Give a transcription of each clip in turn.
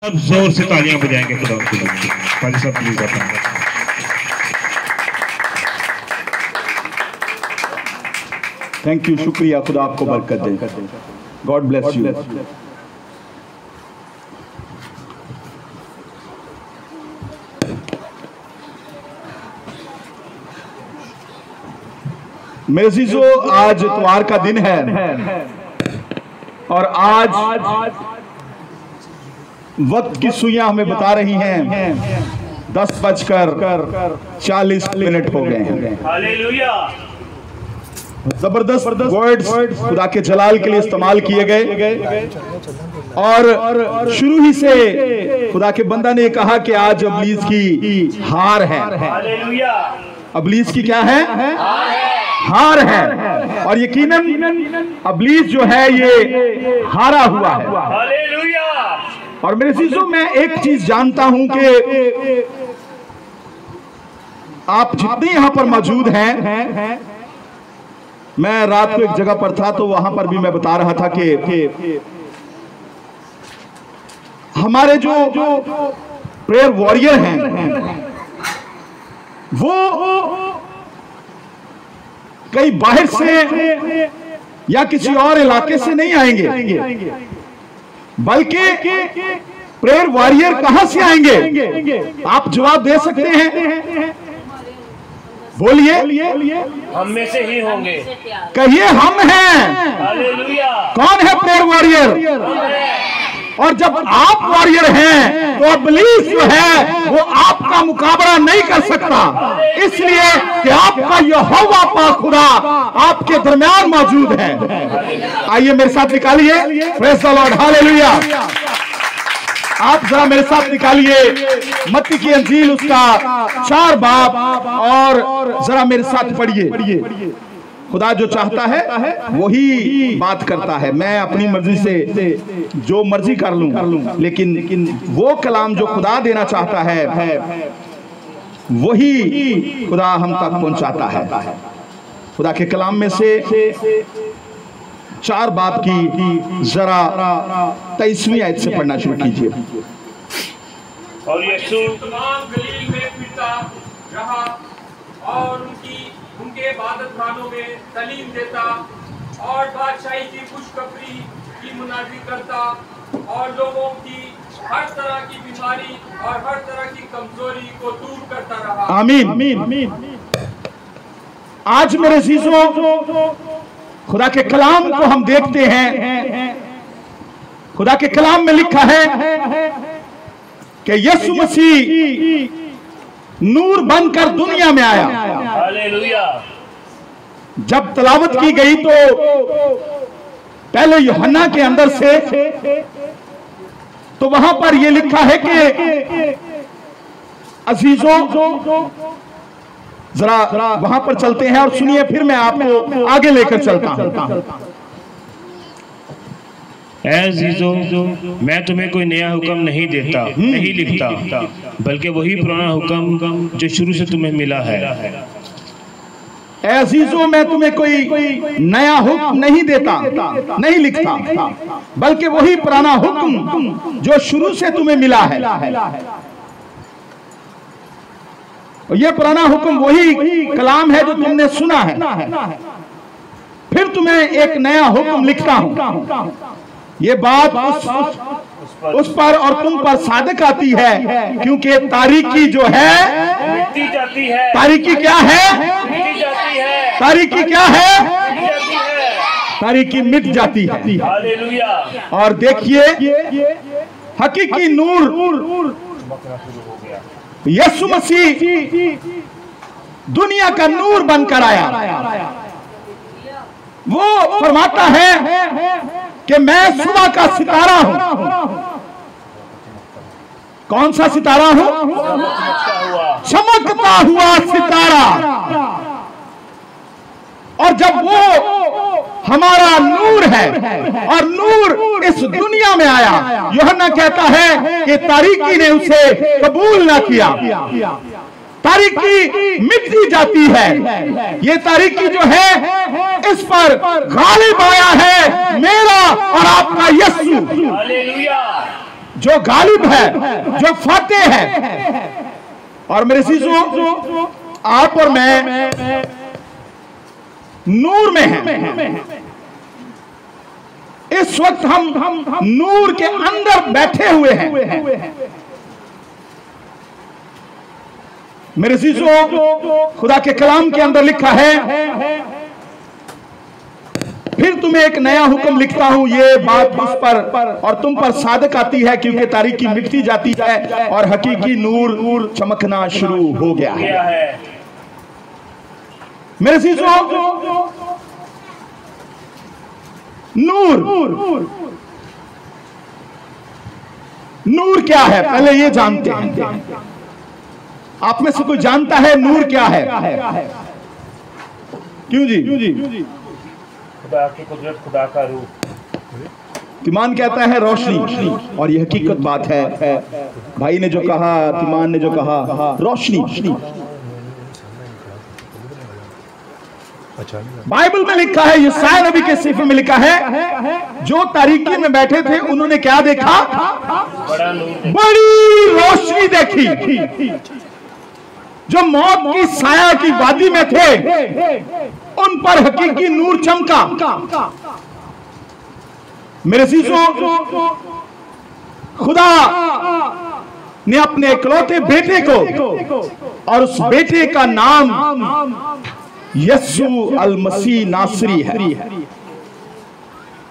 अब जोर से तालियां बजाएंगे खुदा के लिए। पाजी साहब प्लीज बताएं। थैंक यू, शुक्रिया, खुदा आपको बरकत दे। God bless you. मेरे अजीजों, आज इतवार का दिन है और आज वक्त की सुइयां हमें बता रही हैं 10:40 हो गए हैं। हालेलुया। जबरदस्त वर्ड्स खुदा के जलाल के लिए इस्तेमाल किए गए और शुरू ही से खुदा के बंदा ने कहा कि आज अबलीस की हार है। हालेलुया। अबलीस की क्या है? हार है। और यकीनन अबलीस जो है ये हारा हुआ है। हालेलुया। और मेरे चीजों में एक चीज जानता हूं कि आप जितने यहां पर मौजूद हैं, मैं रात को एक जगह पर था तो वहां पर भी मैं बता रहा था कि हमारे जो प्रेयर वॉरियर हैं वो कहीं बाहर से या किसी और इलाके से नहीं आएंगे, बल्कि प्रेयर वॉरियर कहां से आएंगे? आप जवाब दे सकते हैं? बोलिए। हम में से ही होंगे। कहिए हम हैं। हालेलुया। कौन है प्रेयर वॉरियर? और जब आप वॉरियर हैं तो इब्लीस जो है वो आपका मुकाबला नहीं कर सकता, इसलिए कि आपका यहोवा पाक खुदा आपके दरमियान मौजूद है। आइए मेरे साथ निकालिए, प्रेज़ द लॉर्ड, हालेलुया। आप जरा मेरे साथ निकालिए मत्ती की अंजील उसका 4 बाब और जरा मेरे साथ पढ़िए। खुदा जो चाहता है वही बात करता है। मैं अपनी मर्जी से जो मर्जी कर लूं, लेकिन वो कलाम जो खुदा देना चाहता है वही खुदा हम तक पहुंचाता है। खुदा के कलाम में से 4 बाब की जरा 23वीं आयत से पढ़ना शुरू कीजिए। और यीशु तमाम गलील में फिरता रहा और उनके इबादतखानों में तालीम देता और बादशाही की खुशखबरी की मुनादी करता और लोगों की हर तरह की बीमारी और हर तरह की कमजोरी को दूर करता रहा। आमीन। आज मेरे अजीजों, खुदा के कलाम को हम देखते हैं। खुदा के कलाम में लिखा है कि यीशु मसीह नूर बनकर दुनिया में आया। हालेलुया। जब तलावत की गई तो पहले यूहन्ना के अंदर से तो वहां पर यह लिखा है कि अजीजों, जरा वहां पर चलते हैं और सुनिए, फिर मैं आपको आगे लेकर चलता हूं। अजीजों, मैं तुम्हें कोई नया हुक्म नहीं देता, नहीं लिखता, बल्कि वही पुराना हुक्म जो शुरू से तुम्हें मिला है। अजीजों, मैं तुम्हें कोई नया हुक्म नहीं देता, नहीं लिखता, बल्कि वही पुराना हुक्म जो शुरू से तुम्हें मिला है। यह पुराना हुक्म वही कलाम है जो तुमने सुना है। फिर तुम्हें एक नया हुक्म लिखता हूं। ये बात उस पर और तुम पर सादिक आती है, क्योंकि तारीकी जो है मिटती जाती है। तारीकी क्या है? मिटती जाती है। तारीकी क्या है? मिटती जाती है। तारीकी मिट जाती है। हालेलुया। और देखिए, हकीकी नूर यीशु मसीह दुनिया का नूर बनकर आया। वो फरमाता है कि मैं सुबह का सितारा हूं। कौन सा सितारा हूं? चमकता हुआ सितारा। और जब वो हमारा नूर है और नूर इस दुनिया में आया, यूहन्ना कहता है कि तारीकी ने उसे कबूल ना किया। तारीकी मिटती जाती है। ये तारीकी जो है इस पर गालिब आया है मेरा और आपका यीशु। हालेलुया। जो गालिब है, जो फतेह है। और मेरे अज़ीज़ों, आप और मैं नूर में हैं। इस वक्त हम नूर के अंदर बैठे हुए हैं। मेरे अज़ीज़ों, खुदा के कलाम के अंदर लिखा है, फिर तुम्हें एक नया हुक्म लिखता हूं, ये बात उस पर और तुम पर सादक आती है, क्योंकि तारीकी मिटती जाती है और हकीकी नूर चमकना शुरू हो गया है। मेरे अज़ीज़ों, नूर क्या है, पहले ये जानते हैं। आप में से कोई जानता है नूर क्या है? क्यों जी? खुदा की कुदरत, खुदा का रूह। तिमान कहता है रोशनी, और ये हकीकत बात है। भाई ने जो कहा, तिमान ने जो कहा, रोशनी। बाइबल में लिखा है, यशायाह नबी के सिफर में लिखा है, जो तारीकी में बैठे थे उन्होंने क्या देखा? बड़ी रोशनी देखी। जो मौत की साया की वादी में थे, उन पर हकीकी नूर चमका। मेरे अज़ीज़ों, खुदा ने अपने इकलौते बेटे को, और उस बेटे का नाम यस्सु अल मसीह नासरी है,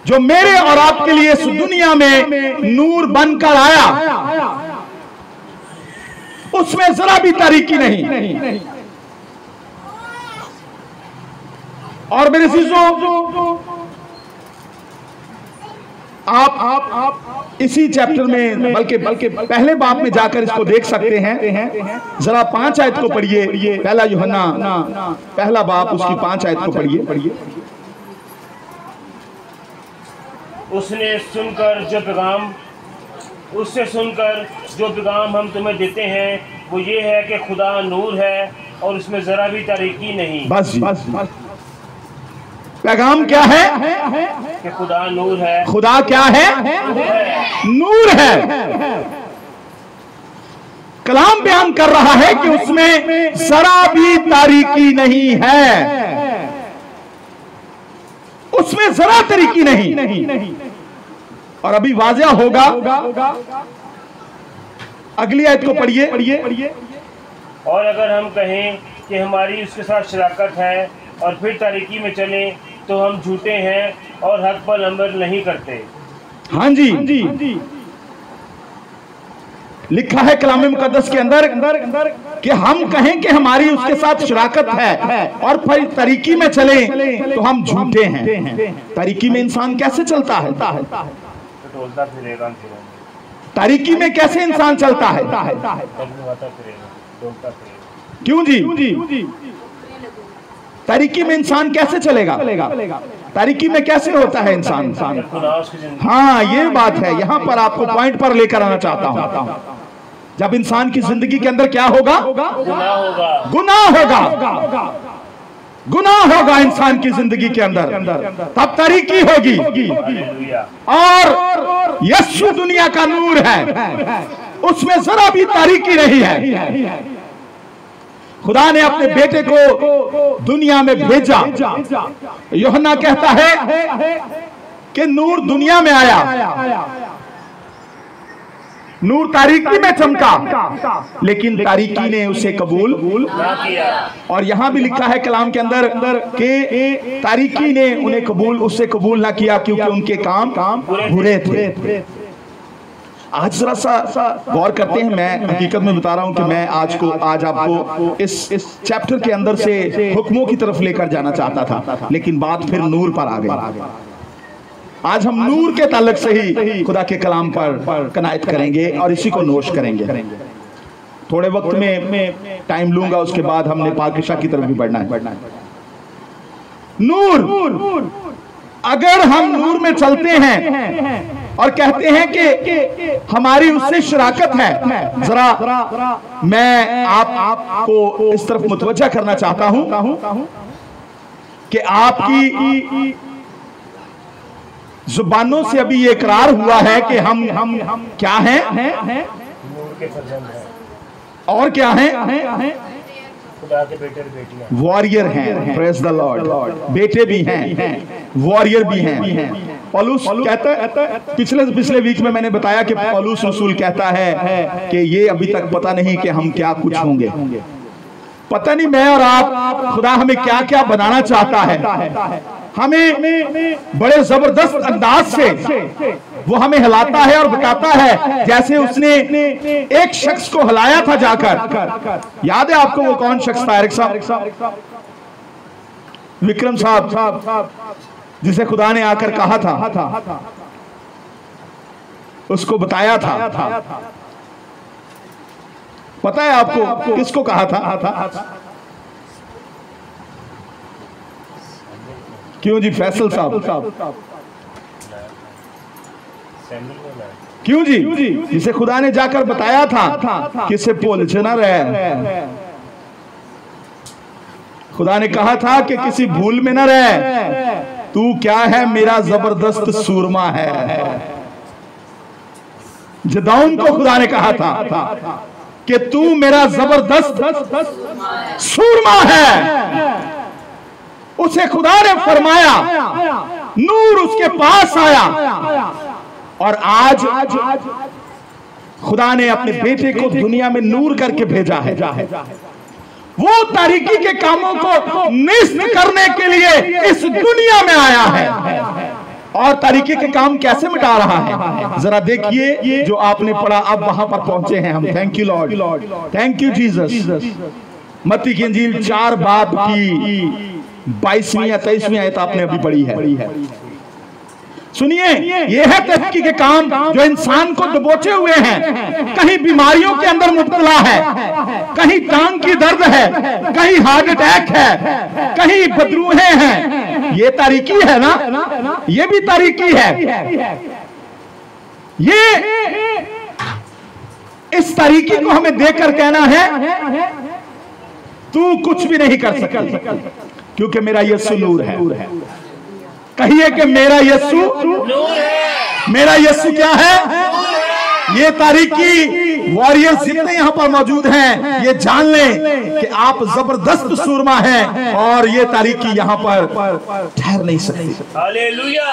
जो मेरे और आपके लिए इस दुनिया में नूर बनकर आया। उसमें जरा भी तारीकी नहीं। और मेरे अज़ीज़ों, आप इसी चैप्टर में, बल्कि पहले बाब में जाकर इसको देख सकते हैं। जरा 5 आयत को पढ़िए, पहला यूहन्ना पहला बाब, उसकी 5 आयत को पढ़िए। उससे सुनकर जो पैगाम हम तुम्हें देते हैं, वो ये है कि खुदा नूर है और उसमें जरा भी तारीकी नहीं। बस पैगाम क्या है? कि खुदा नूर है। खुदा क्या है? नूर है। कलाम बयान कर रहा है कि उसमें जरा भी तारीकी नहीं है। उसमें जरा तारीकी नहीं। और अभी वाज़ेह होगा, अगली आयत को पढ़िए। और अगर हम कहें कि हमारी उसके साथ शराकत है और फिर तारीकी में चलें, तो हम झूठे हैं और हक पर अमल नहीं करते। हाँ जी, लिखा है कलाम मुकद्दस के अंदर कि हम कहें कि हमारी उसके साथ शराकत है और फिर तरीकी में चले, तो हम झूठे हैं। तरीकी में इंसान कैसे चलता है? तारीकी में कैसे इंसान चलता है? क्यों जी? तारीकी में इंसान कैसे चलेगा? तारीकी में कैसे होता है इंसान? हाँ, ये बात है। यहाँ पर आपको पॉइंट पर लेकर आना चाहता हूँ। जब इंसान की जिंदगी के अंदर क्या होगा? गुनाह होगा इंसान की जिंदगी के अंदर, तब तारीकी होगी। और यीशु दुनिया का नूर है, उसमें जरा भी तारीकी नहीं है। खुदा ने अपने बेटे को दुनिया में भेजा। यूहन्ना कहता है कि नूर दुनिया में आया, नूर तारीकी में चमका, लेकिन तारीकी ने उसे कबूल ना किया। और यहां भी लिखा है कलाम के अंदर कि तारीकी ने उससे कबूल ना किया, क्योंकि उनके काम बुरे थे। आज जरा सा गौर करते हैं। मैं हकीकत में बता रहा हूं कि मैं आज आपको इस चैप्टर के अंदर से हुक्मों की तरफ लेकर जाना चाहता था, लेकिन बात फिर नूर पर आ गई। आज हम नूर के ताल्लुक से ही खुदा के कलाम पर कनायत करेंगे और इसी को नोश करेंगे। थोड़े वक्त में टाइम लूंगा, उसके बाद हमने पाकिशा की तरफ भी बढ़ना है। नूर, अगर हम नूर में चलते हैं और कहते हैं कि हमारी उससे शराकत है, जरा मैं आपको इस तरफ मुतवज्जा करना चाहता हूं कि आपकी जुबानों से अभी ये इकरार हुआ है कि हम क्या हैं, नूर के फर्जंद हैं और क्या हैं, खुदा के बेटे और बेटियां, वॉरियर हैं। Praise the Lord. बेटे भी हैं, वॉरियर भी हैं। पौलुस कहता है, पिछले वीक में मैंने बताया कि पौलुस रसूल कहता है कि ये अभी तक पता नहीं कि हम क्या कुछ होंगे। पता नहीं मैं और आप, खुदा हमें क्या क्या बनाना चाहता है। हमें बड़े जबरदस्त अंदाज से वो हमें हिलाता है और बताता है, जैसे उसने एक शख्स को हिलाया था जाकर। याद है आपको वो कौन शख्स था? एरिक साहब, विक्रम साहब, जिसे खुदा ने आकर कहा था, उसको बताया था। पता है आपको किसको कहा था? क्यों जी फैसल साहब? क्यों जी? जिसे खुदा ने जाकर बताया था कि इसे पोलछ न रहे। खुदा ने कहा था कि किसी भूल में न रहे, तू क्या है? मेरा जबरदस्त सूरमा है। जदाउन को खुदा ने कहा था कि तू मेरा जबरदस्त सूरमा है। उसे खुदा ने फरमाया, नूर उसके पास आया, और आज खुदा ने अपने बेटे को दुनिया में नूर करके भेजा है। वो तारीकी के कामों को निस्त करने के लिए इस दुनिया में आया है। और तारीकी के काम कैसे मिटा रहा है, जरा देखिए जो आपने पढ़ा। अब वहां पर पहुंचे हैं हम। Thank you Lord, thank you Jesus. मत्ती की इंजील 4 बाब की 22वीं या 23वीं आयत आपने अभी पढ़ी है। सुनिए, ये है तरक्की के काम जो इंसान को दबोचे हुए हैं। कहीं बीमारियों के अंदर मुब्तला है, कहीं टांग की दर्द है, कहीं हार्ट अटैक है, कहीं बदरूहे हैं। ये तारीकी है ना, ये भी तारीकी है। ये इस तारीकी को हमें देखकर कहना है, तू कुछ भी नहीं कर सकता, क्योंकि मेरा यीशु नूर है। कहिए कि मेरा यीशु नूर है। मेरा यीशु क्या है? ये तारीकी वॉरियर्स जितने यहां पर मौजूद हैं, ये जान लें कि आप जबरदस्त सूरमा हैं, और ये तारीकी यहां पर ठहर नहीं सकती। हालेलुया।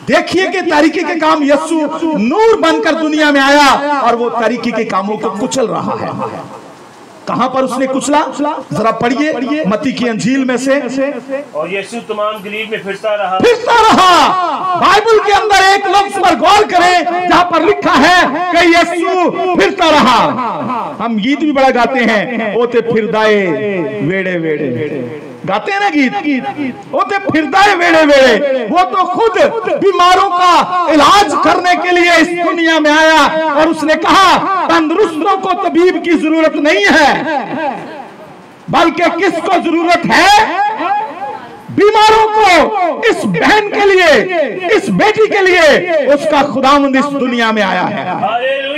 देखिए कि तारीकी के काम यीशु नूर बनकर दुनिया में आया, और वो तारीकी के कामों को कुचल रहा है। कहां पर उसने कुचला? जरा पढ़िए मत्ती की अंजील में से। और यीशु तमाम गलील में फिरता रहा। बाइबल के अंदर एक लफ्ज पर गौर करें जहां पर लिखा है कि यीशु फिरता रहा। हम गीत भी बड़ा गाते हैं, ओते फिरदाए वेड़े वेड़े, गाते हैं ना गीत, ओते फिरदाए वेड़े वेड़े। वो तो खुद बीमारों का इलाज करने के लिए इस दुनिया में आया, और उसने कहा तंदुरुस्तों को तबीब की जरूरत नहीं है, बल्कि किसको जरूरत है? बीमारों को। इस बहन के लिए, इस बेटी के लिए उसका खुदावंद इस दुनिया में आया है।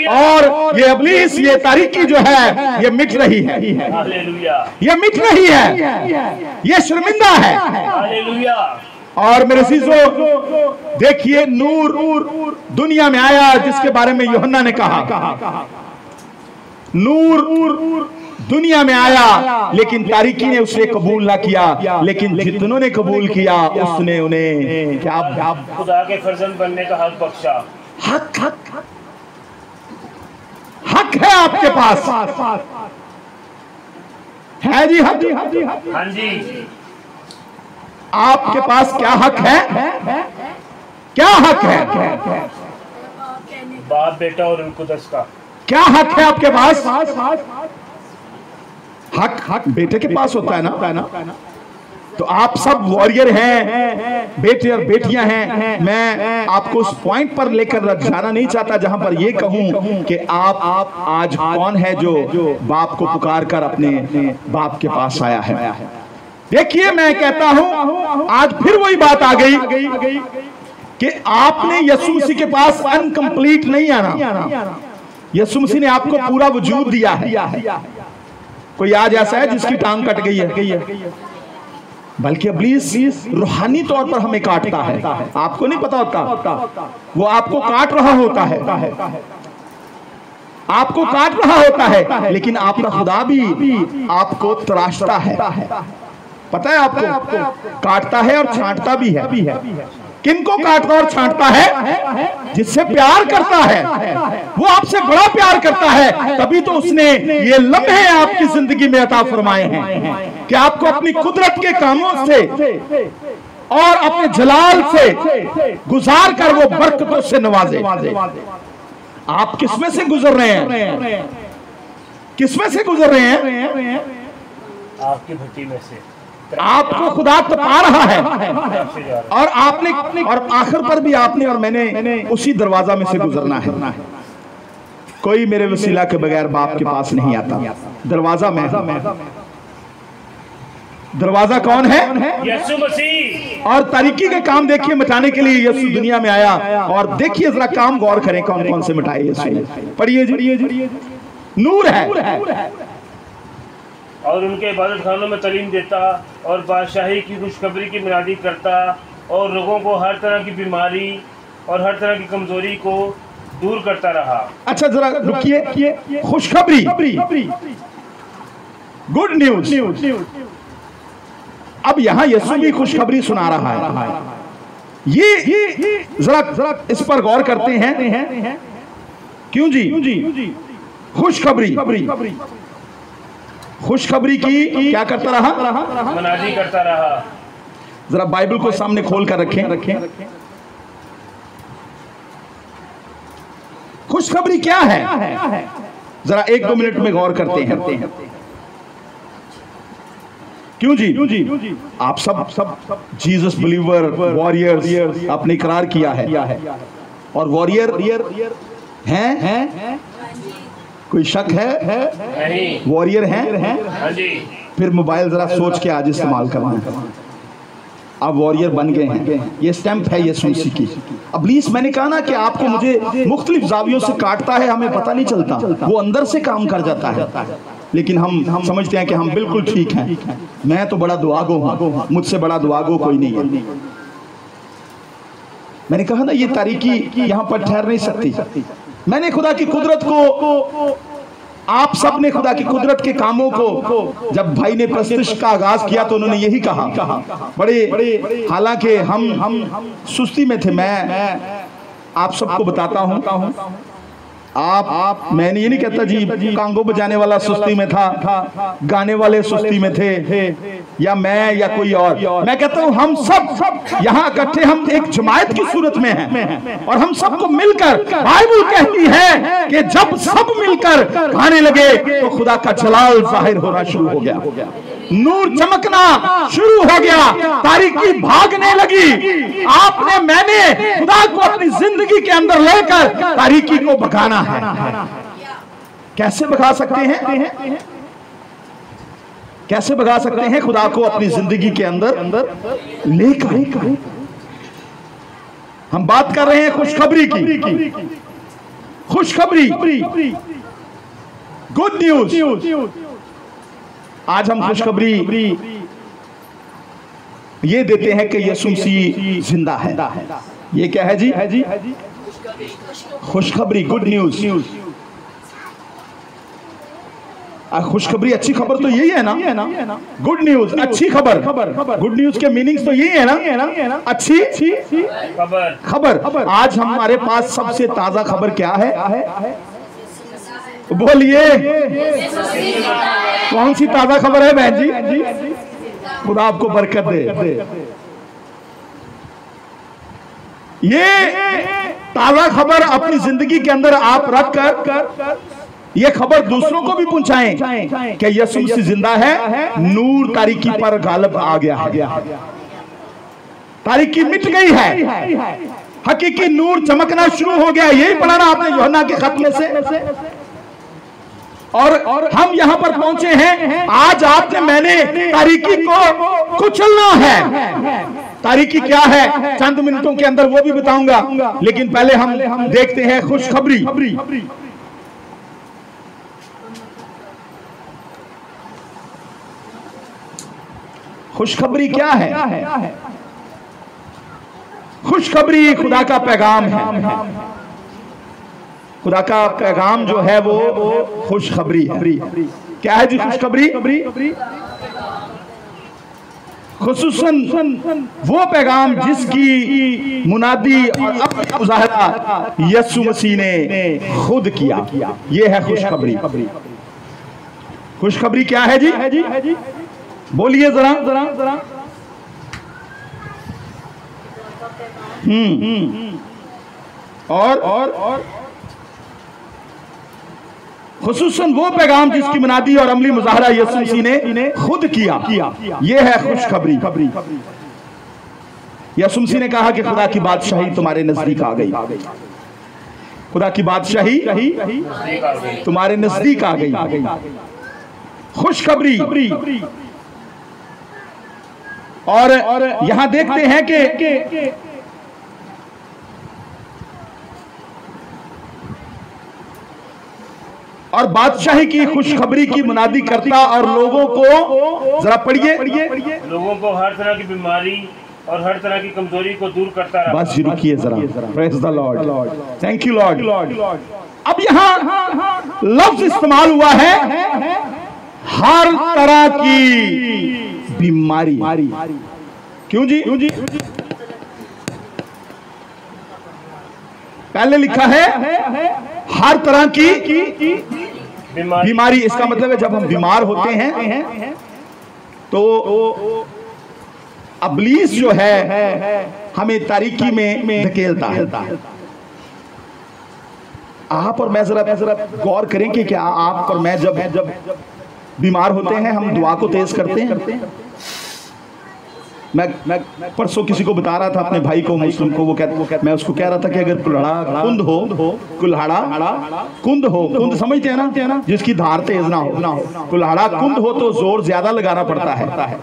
और ये इब्लीस, ये तारीकी जो है, ये मिट रही है। ये मिट रही है, ये शर्मिंदा है। और मेरे अज़ीज़ों, देखिए नूर दुनिया में आया, जिसके बारे में यूहन्ना ने कहा। नूर दुनिया में आया, लेकिन तारीकी ने उसे कबूल ना किया। लेकिन जितनों ने कबूल किया, उसने उन्हें क्या? खुदा के फर्जंद बनने का हक बख्शा। हक है आपके पास, है जी? हाँ जी। आपके पास क्या हक है? क्या हक है? बाप, बेटा और रुकुदस का क्या हक है आपके पास? हक बेटे के पास होता है ना। तो आप सब वॉरियर हैं, बेटे और बेटियां हैं। मैं आपको उस पॉइंट पर लेकर जाना नहीं चाहता जहां पर ये कहूं कि आप आज कौन है जो बाप को पुकार कर अपने बाप के पास आया है। देखिए, मैं कहता हूं आज फिर वही बात आ गई कि आपने यीशु मसीह के पास अनकंप्लीट नहीं आना। यीशु मसीह ने आपको पूरा वजूद दिया है। कोई आज ऐसा है जिसकी टांग कट गई है? बल्कि इब्लीस रूहानी तौर पर हमें काटता है। आपको नहीं पता होता, वो आपको काट रहा होता है, आपको काट रहा होता है, लेकिन आपका खुदा भी आपको तराशता है। पता है आपको, काटता है और छांटता भी है। किनको काटता और छांटता है? जिससे प्यार करता है, वो आपसे बड़ा प्यार करता है, तभी तो उसने ये लम्हे आपकी जिंदगी में अता फरमाए हैं कि आपको अपनी कुदरत के कामों से और अपने जलाल से गुजार कर वो बरकतों से नवाजे। आप किसमें से गुजर रहे हैं? किसमें से गुजर रहे हैं? आपकी भट्टी में से आपको खुदा तपा रहा है, और आपने, और आखिर पर भी आपने और मैंने उसी दरवाजा में से गुजरना है। कोई मेरे वसीला के बगैर बाप के पास नहीं आता। दरवाजा मैं हूं। दरवाजा कौन है? यीशु मसीह। और तारीकी के काम देखिए मिटाने के लिए यीशु दुनिया में आया, और देखिए जरा काम गौर करें कौन कौन से मिटाए यीशु ने। पढ़िए जी। नूर है, और उनके इबादत खानों में तालीम देता और बादशाही की खुशखबरी की मुनादी करता और लोगों को हर तरह की बीमारी और हर तरह की कमजोरी को दूर करता रहा। अच्छा जरा रुकिए। खुशखबरी, गुड न्यूज। अब यहां यीशु भी खुशखबरी सुना रहा है। ये जरा इस पर गौर करते हैं। क्यों जी? खुशखबरी की क्या करता रहा? मुनादी करता रहा। जरा बाइबल को सामने खोल कर रखें। खुशखबरी क्या है? जरा 1-2 मिनट में गौर करते हैं। क्यों जी? आप सब जीसस बिलीवर वॉरियर्स आपने इकरार किया है, और वॉरियर हैं? कोई शक है? नहीं। वॉरियर हैं? हाँ जी। फिर मोबाइल जरा सोच के आज इस्तेमाल करना। आप वॉरियर बन गए हैं। ये स्टैंप है यीशु मसीह की। इब्लीस, मैंने कहा ना कि आपको मुझे मुख्तलिफ जावियों से काटता है, हमें पता नहीं चलता, वो अंदर से काम कर जाता है। लेकिन हम समझते हैं कि हम बिल्कुल ठीक हैं। मैं तो बड़ा दुआगो हूं, मुझसे बड़ा दुआगो कोई नहीं है। मैंने कहा ना, ये तारीकी यहां पर ठहर नहीं सकती। मैंने खुदा की कुदरत को, आप सब ने खुदा की कुदरत के कामों को, जब भाई ने प्रस्तिश का आगाज किया तो उन्होंने यही कहा। बड़े हालांकि हम सुस्ती में थे। मैं आप सबको बताता हूं, मैंने ये नहीं कहता जी कांगो बजाने वाला सुस्ती में था, गाने वाले सुस्ती में थे, या मैं या कोई और। मैं कहता हूं हम सब यहाँ इकट्ठे, हम एक जमायत की सूरत में हैं, और हम सबको मिलकर, बाइबल कहती है कि जब सब मिलकर गाने लगे तो खुदा का जलाल जाहिर होना शुरू हो गया, नूर चमकना शुरू हो गया, तारीकी भागने लगी। आपने, मैंने खुदा को अपनी जिंदगी के अंदर लेकर तारीकी को भगाना है। कैसे भगा सकते हैं? कैसे भगा सकते हैं खुदा को अपनी जिंदगी के अंदर लेकर? हम बात कर रहे हैं खुशखबरी की। खुशखबरी, गुड न्यूज। आज हम खुशखबरी ये देते हैं कि यीशु मसीह जिंदा है। ये क्या है जी? खुशखबरी, गुड न्यूज। खुशखबरी, अच्छी खबर तो यही है ना? गुड न्यूज, अच्छी खबर। गुड न्यूज के मीनिंग्स तो यही है ना? अच्छी खबर। आज हमारे पास सबसे ताजा खबर क्या है? बोलिए, कौन सी ताजा खबर है बहन जी? खुदा आपको बरकत दे। ये ताजा खबर अपनी जिंदगी के अंदर आप रख कर ये खबर दूसरों को भी पहुंचाएं कि यीशु मसीह जिंदा है, नूर तारीकी पर गालिब आ गया है, तारीकी मिट गई है, हकीकी नूर चमकना शुरू हो गया। यही पढ़ा ना आपने यूहन्ना के खत में से। और हम यहां पर पहुंचे हैं। आज आपने, मैंने तारीकी को कुचलना है। तारीकी क्या है चंद मिनटों के अंदर वो भी बताऊंगा, लेकिन पहले हम देखते हैं खुशखबरी। खुशखबरी क्या है? खुशखबरी खुदा का पैगाम है। खुदा का पैगाम जो है वो खुशखबरी है। क्या है जी खुशखबरी? खुसूसन वो पैगाम जिसकी मुनादी और अपनी मुजाहरा यीशु मसीह ने खुद किया। ये है खुशखबरी। खुशखबरी क्या है जी? बोलिए जरा। और खुसूसन वो पैगाम जिसकी मुनादी और अमली मुजाहरा यीशु मसीह ने खुद किया। ये है खुशखबरी। यीशु मसीह ने कहा कि खुदा की बादशाही तुम्हारे नजदीक आ गई। खुदा की बादशाही तुम्हारे नजदीक आ गई। खुशखबरी। और यहां देखते हैं कि और बादशाही की खुशखबरी की मुनादी करता और लोगों को, जरा पढ़िए, लोगों को हर तरह की बीमारी और हर तरह की कमजोरी को दूर करता रहा। बस रुकिए जरा। Praise the Lord. Thank you Lord. अब यहाँ लफ्ज इस्तेमाल हुआ है हर तरह की बीमारी। क्यों जी? पहले लिखा है हर तरह की बीमारी। इसका मतलब है जब हम बीमार होते हैं तो इब्लीस जो है हमें तारीकी में धकेलता है। आप और मैं जरा गौर करें कि क्या आप और मैं जब बीमार होते हैं हम दुआ को तेज करते हैं। मैं परसों किसी को बता रहा था, अपने भाई को, मुस्लिम को, मैं उसको कह रहा था कि अगर कुल्हाड़ा कुंद हो, कुंद समझते हैं ना, जिसकी धार तेज ना हो, कुल्हाड़ा कुंद हो तो जोर ज्यादा लगाना पड़ता है।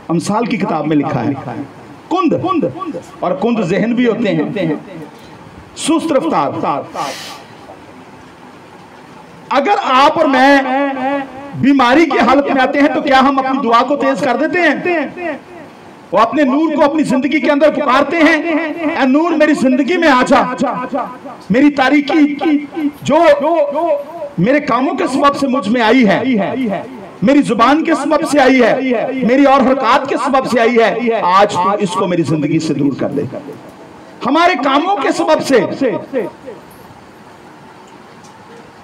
अमसाल की किताब में लिखा है कुंद, और कुंद जहन भी होते हैं, सुस्त रफ्तार। अगर आप और मैं बीमारी की हालत में आते हैं तो क्या हम अपनी दुआ को तेज कर देते हैं? वो अपने नूर को अपनी जिंदगी के अंदर पुकारते हैं, ऐ नूर मेरी जिंदगी में आ जा। मेरी तारीकी जो मेरे कामों के सबब से मुझ में आई है, मेरी जुबान के सबब से आई है, मेरी और हरकत के सबब से आई है, आज तू इसको मेरी जिंदगी से दूर कर दे। हमारे कामों के सबब से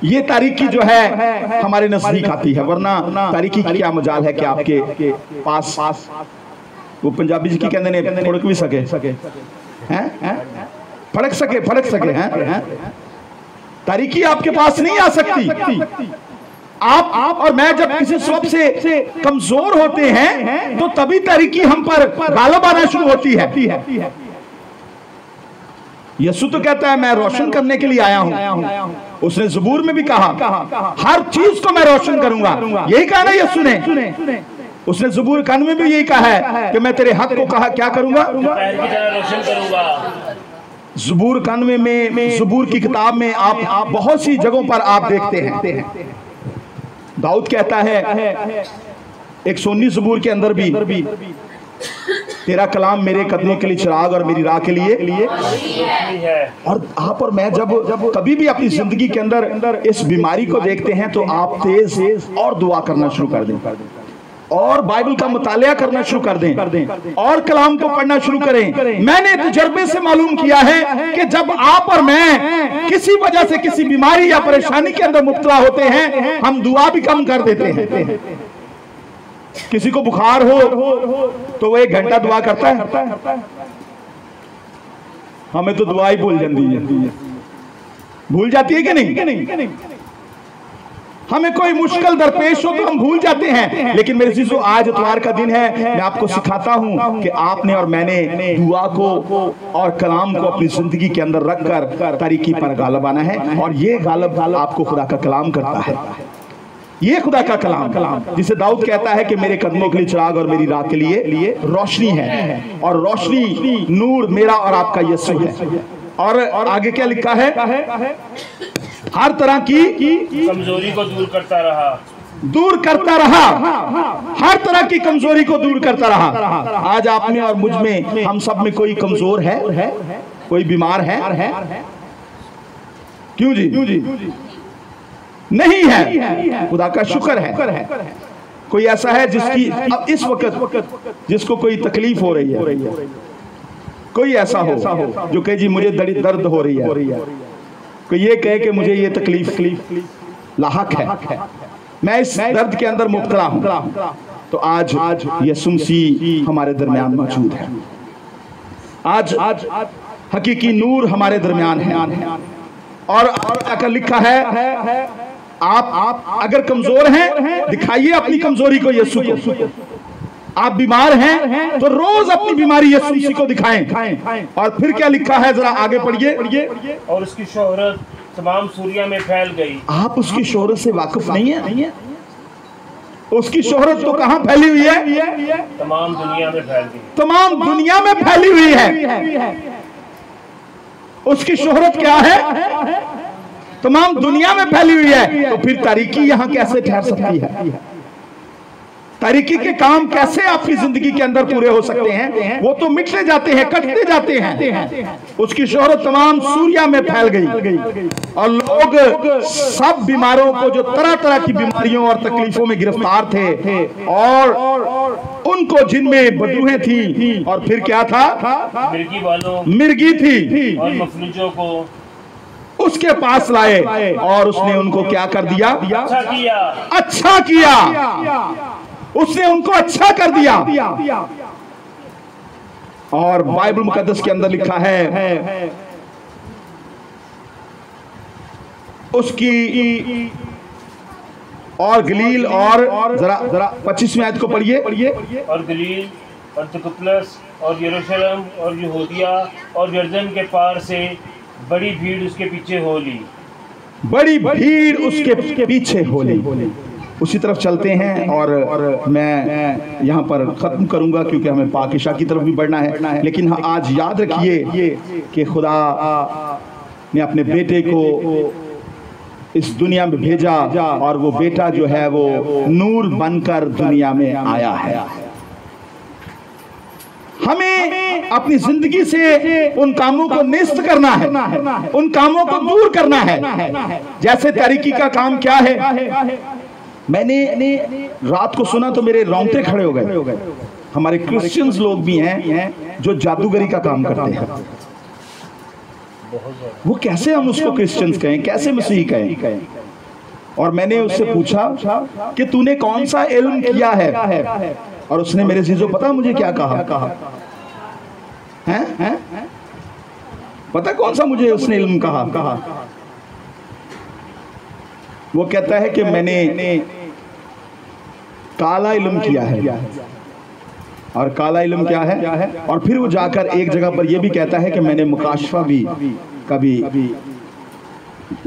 ये तारीकी जो है हमारे नजदीक आती है, वरना तारीकी की क्या मजाल है कि आपके पास वो पंजाबी जी की कहते ने फड़क भी सके हैं, फड़क सके हैं। तारीकी आपके पास नहीं आ सकती। आप और मैं जब किसी सबब से कमजोर होते हैं तो तभी तारीकी हम पर गालिब आना शुरू होती है। यीशु तो कहता है मैं रोशन करने के लिए आया हूं। उसने ज़बूर में भी कहा हर चीज को मैं रोशन करूंगा। यही कहा ना यीशु ने। उसने ज़बूर 91 में भी यही कहा है कि मैं तेरे हक को कहा क्या करूंगा, रोशन करूंगा। ज़बूर 91 में, ज़बूर की किताब में आप बहुत सी जगहों पर आप देखते हैं दाऊद कहता है 119 ज़बूर के अंदर भी तेरा कलाम मेरे कदमों के लिए चिराग और मेरी राह के लिए। और आप और मैं जब कभी भी अपनी जिंदगी के अंदर इस बीमारी को देखते हैं तो आप तेज और दुआ करना शुरू कर दें, और बाइबल का मुतालिया करना शुरू कर दें, और कलाम को पढ़ना शुरू करें। मैंने तजर्बे से मालूम किया है कि जब आप और मैं किसी वजह से किसी बीमारी या परेशानी के अंदर मुब्तला होते हैं हम दुआ भी कम कर देते हैं। किसी को बुखार हो तो वो 1 घंटा दुआ करता है, हमें तो दुआ ही भूल जाती है कि नहीं? हमें कोई मुश्किल दरपेश हो तो हम भूल जाते हैं। लेकिन मेरे चीजों आज इतवार का दिन है, मैं आपको सिखाता हूं कि आपने और मैंने दुआ को और कलाम को अपनी जिंदगी के अंदर रखकर तारीकी पर गालिब आना है। और ये गालिब आपको खुदा का कलाम करता है। ये खुदा का कलाम जिसे दाऊद कहता है कि मेरे कदमों के लिए चिराग और मेरी राह के लिए रोशनी है, और रोशनी नूर मेरा और आपका यीशु है। और आगे क्या लिखा है? हर तरह की कमजोरी को दूर करता रहा। दूर करता रहा, हर तरह की कमजोरी को दूर करता रहा। आज आप में और मुझ में, हम सब में कोई कमजोर है, कोई बीमार है? क्यों जी? नहीं है। खुदा का शुक्र है। कोई ऐसा है जिसकी अब इस वक्त जिसको कोई तकलीफ हो रही है? कोई ऐसा हो जो कहे जी मुझे दर्द हो रही है, कोई ये कहे कि मुझे ये तकलीफ लाहक है, मैं इस दर्द के अंदर मुब्तला हूं, तो आज यीशु मसीह हमारे दरमियान मौजूद है। आज हकीकी नूर हमारे दरमियान है। और आकर लिखा है, आप अगर कमजोर हैं, दिखाइए अपनी कमजोरी को यीशु को। आप बीमार हैं तो रोज अपनी बीमारी यीशु मसीह को दिखाएं। और फिर क्या लिखा है, जरा आगे पढ़िए। और उसकी शोहरत तमाम सूरिया में फैल गई। आप उसकी शोहरत से वाकिफ नहीं है? उसकी शोहरत तो कहां फैली हुई है? तमाम दुनिया में फैल गई। तमाम दुनिया में फैली हुई है। उसकी शोहरत क्या है? तमाम दुनिया में फैली हुई है। तो फिर तारीकी यहां कैसे ठहर सकती है? तारीकी के काम कैसे आपकी जिंदगी के अंदर पूरे हो सकते हैं? वो तो मिटते जाते हैं, कटते जाते हैं। उसकी शोहरत तमाम सूरिया में फैल गई और लोग सब बीमारों को, जो तरह तरह की बीमारियों और तकलीफों में गिरफ्तार थे और उनको जिनमें बदरूहें थी, और फिर क्या था, मिर्गी थी, और मफलूजों को उसके पास लाए और उसने उनको क्या कर दिया? अच्छा किया। उसने उनको अच्छा कर दिया। और बाइबल मुकद्दस के अंदर लिखा है, उसकी और गलील और जरा 25वें आयत को पढ़िए। और गलील और तुकप्लस और यरूशलेम और यहूदिया और यरदन के पार से बड़ी भीड़ उसके पीछे हो ली। बड़ी भीड़ उसके पीछे हो ली। उसी तरफ चलते हैं और मैं यहाँ पर ख़त्म करूँगा क्योंकि हमें पाकिशा की तरफ भी बढ़ना है। लेकिन आज याद रखिए कि खुदा ने अपने बेटे को इस दुनिया में भेजा और वो बेटा जो है वो नूर बनकर दुनिया में आया है। हमें अपनी जिंदगी से उन कामों को निस्त करना है, उन कामों को दूर करना है। जैसे तारीकी का काम क्या है? मैंने रात को सुना तो मेरे रोंगटे खड़े हो गए। हमारे क्रिश्चियंस लोग भी हैं जो जादूगरी का काम करते हैं। वो कैसे हम उसको क्रिश्चियंस कहें, कैसे मसीही कहें? और मैंने उससे पूछा कि तूने कौन सा इल्म किया है? और उसने मेरे चीजों पता मुझे क्या कहा है? पता कौन सा मुझे उसने इल्म कहा? वो कहता है कि मैंने काला इल्म किया है। और काला इल्म क्या है? और फिर वो जाकर एक जगह पर ये भी कहता है कि मैंने मुकाशफा भी कभी।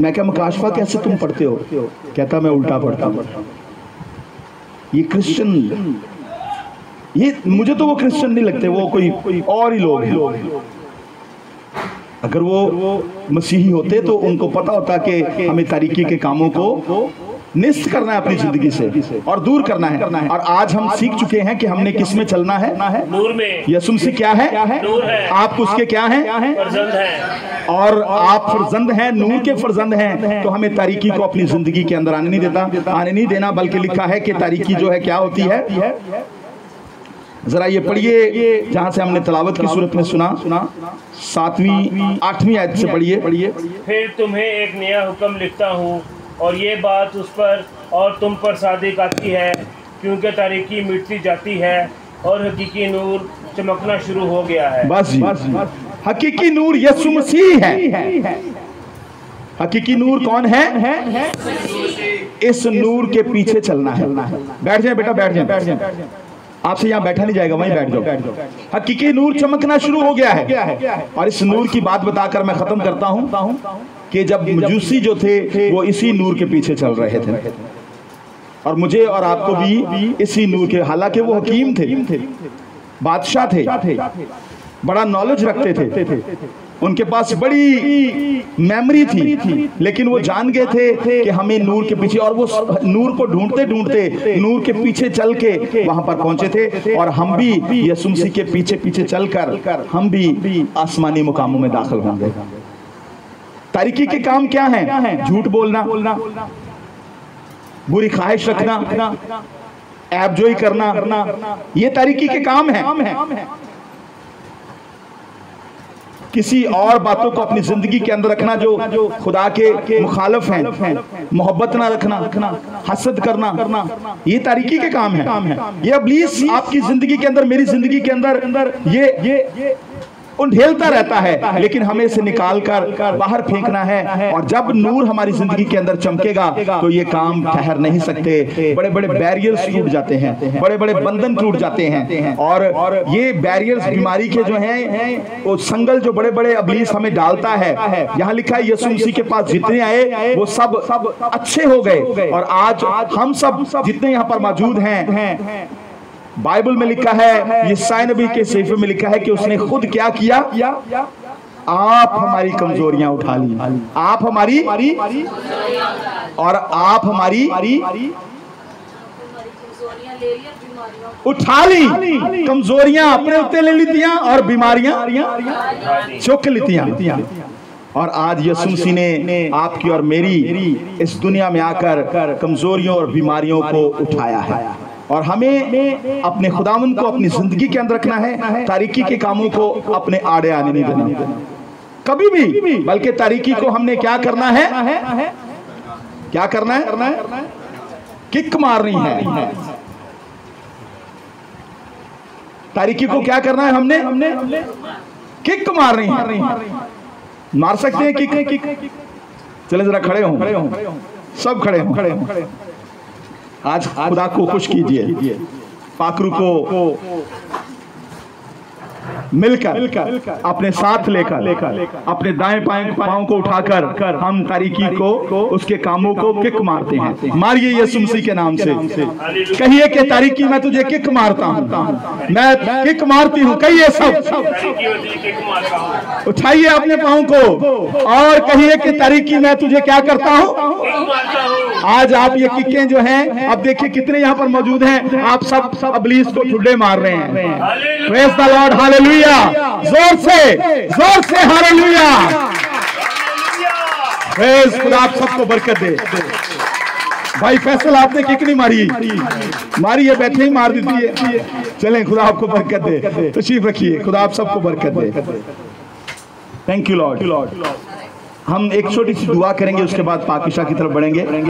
मैं क्या मुकाशफा कैसे तुम पढ़ते हो? कहता मैं उल्टा पढ़ता हूँ। ये क्रिश्चियन, ये मुझे तो वो क्रिश्चियन नहीं लगते, वो कोई और ही लोग हैं। अगर वो मसीही होते तो उनको पता होता कि हमें तारीकी के कामों को निस्त करना है अपनी जिंदगी से और दूर करना है। और आज हम सीख चुके हैं कि हमने किस में चलना है? नूर में। यीशु मसीह क्या है? नूर है। आप उसके क्या हैं? फर्जंद हैं। और आप फर्जंद हैं, नूर के फर्जंद हैं। तो हमें तारीकी को अपनी जिंदगी के अंदर आने नहीं देना। बल्कि लिखा है कि तारीकी जो है क्या होती है? जरा ये पढ़िए जहां से हमने तलावत की सूरत में सुना, 7वीं 8वीं आयत से पढ़िए। फिर तुम्हें एक नया हुक्म लिखता हूँ और ये बात उस पर और तुम पर सादिक आती है, क्योंकि तारीकी मिटती जाती है और हकीकी नूर चमकना शुरू हो गया है। बस जी, हकीकी नूर यीशु मसीह है। हकीकी नूर कौन है? इस नूर के पीछे चलना है। बैठ जाए बेटा, बैठ जाए। आपसे यहाँ बैठा नहीं जाएगा, वहीं बैठ जाओ। हकीकी नूर चमकना शुरू हो गया है। और इस नूर की बात बताकर मैं खत्म करता हूँ कि जब मजूसी जो थे वो इसी नूर के पीछे चल रहे थे, और मुझे और आपको भी इसी नूर के, हालांकि वो हकीम थे, बादशाह थे, बड़ा नॉलेज रखते थे, उनके पास बड़ी मेमोरी थी, लेकिन वो जान गए थे कि हमें नूर के पीछे, और वो नूर को ढूंढते ढूंढते नूर के पीछे चल के वहां पर पहुंचे थे। और हम भी यीशु मसीह के पीछे पीछे चलकर हम भी आसमानी मुकामों में दाखिल होंगे। तारीकी के काम क्या हैं? झूठ बोलना, बुरी ख्वाहिश रखना, ऐबजोई करना, ये तारीकी के काम है। किसी और बातों को अपनी जिंदगी के अंदर रखना जो खुदा के मुखालिफ हैं, मोहब्बत ना रखना, हसद करना, ये तारीकी के काम है। ये इब्लीस आपकी जिंदगी के अंदर, मेरी जिंदगी के अंदर ये उंडेलता रहता है, लेकिन हमें इसे निकाल कर बाहर फेंकना है। और जब नूर हमारी जिंदगी के अंदर चमकेगा तो ये काम ठहर नहीं सकते। बड़े बड़े बैरियर्स टूट जाते हैं, बड़े बड़े बंधन टूट जाते हैं। और ये बैरियर्स बीमारी के जो हैं, वो संगल जो बड़े बड़े इब्लीस हमें डालता है, यहाँ लिखा है यीशु मसीह के पास जितने आए वो सब अच्छे हो गए। और आज हम सब जितने यहाँ पर मौजूद हैं, बाइबल में लिखा है, यशायाह नबी के सहीफे में लिखा है कि उसने खुद क्या किया? आप हमारी कमजोरियां उठा ली, आप हमारी और आप हमारी उठा ली, कमजोरियां अपने उत्ते ले लीतियां और बीमारियां चुक लीतियां। और आज यीशु मसीह ने आपकी और मेरी इस दुनिया में आकर कमजोरियों और बीमारियों को उठाया है। और हमें अपने खुदावंद को अपनी जिंदगी के अंदर रखना है, तारीकी के कामों को अपने आड़े आने नहीं देना कभी भी, बल्कि तारीकी को हमने क्या करना है? क्या करना है? किक मारनी है। तारीकी को क्या करना है? हमने किक मारनी है। मार सकते हैं किक? चले जरा खड़े हों, सब खड़े हों। आज खुदा को खुश कीजिए। पाखरू को मिलकर अपने साथ लेकर अपने दाएं पांव को उठाकर हम तारीकी को, उसके कामों को किक मारते हैं। मारिए यीशु मसीह के नाम से। कहिए कि तारीकी मैं तुझे किक मारता हूं, मैं किक मारती हूं। कहिए सब, उठाइए अपने पांव को और कहिए कि तारीकी मैं तुझे क्या करता हूं। आज आप ये किकें जो हैं, अब देखिए कितने यहाँ पर मौजूद हैं, आप सब इब्लीस को ठुड्डे मार रहे हैं। Praise the Lord, hallelujah. जोर से हालेलुया। प्रेज खुदा आप सबको बरकत दे। भाई फैसल, आपने किक नहीं मारी है, बैठे ही मार देती है। चलें, खुदा आपको बरकत दे। तशरीफ रखिए, खुदा आप सबको बरकत दे। Thank you Lord. हम एक छोटी सी दुआ करेंगे, उसके बाद पाकिशा की तरफ बढ़ेंगे।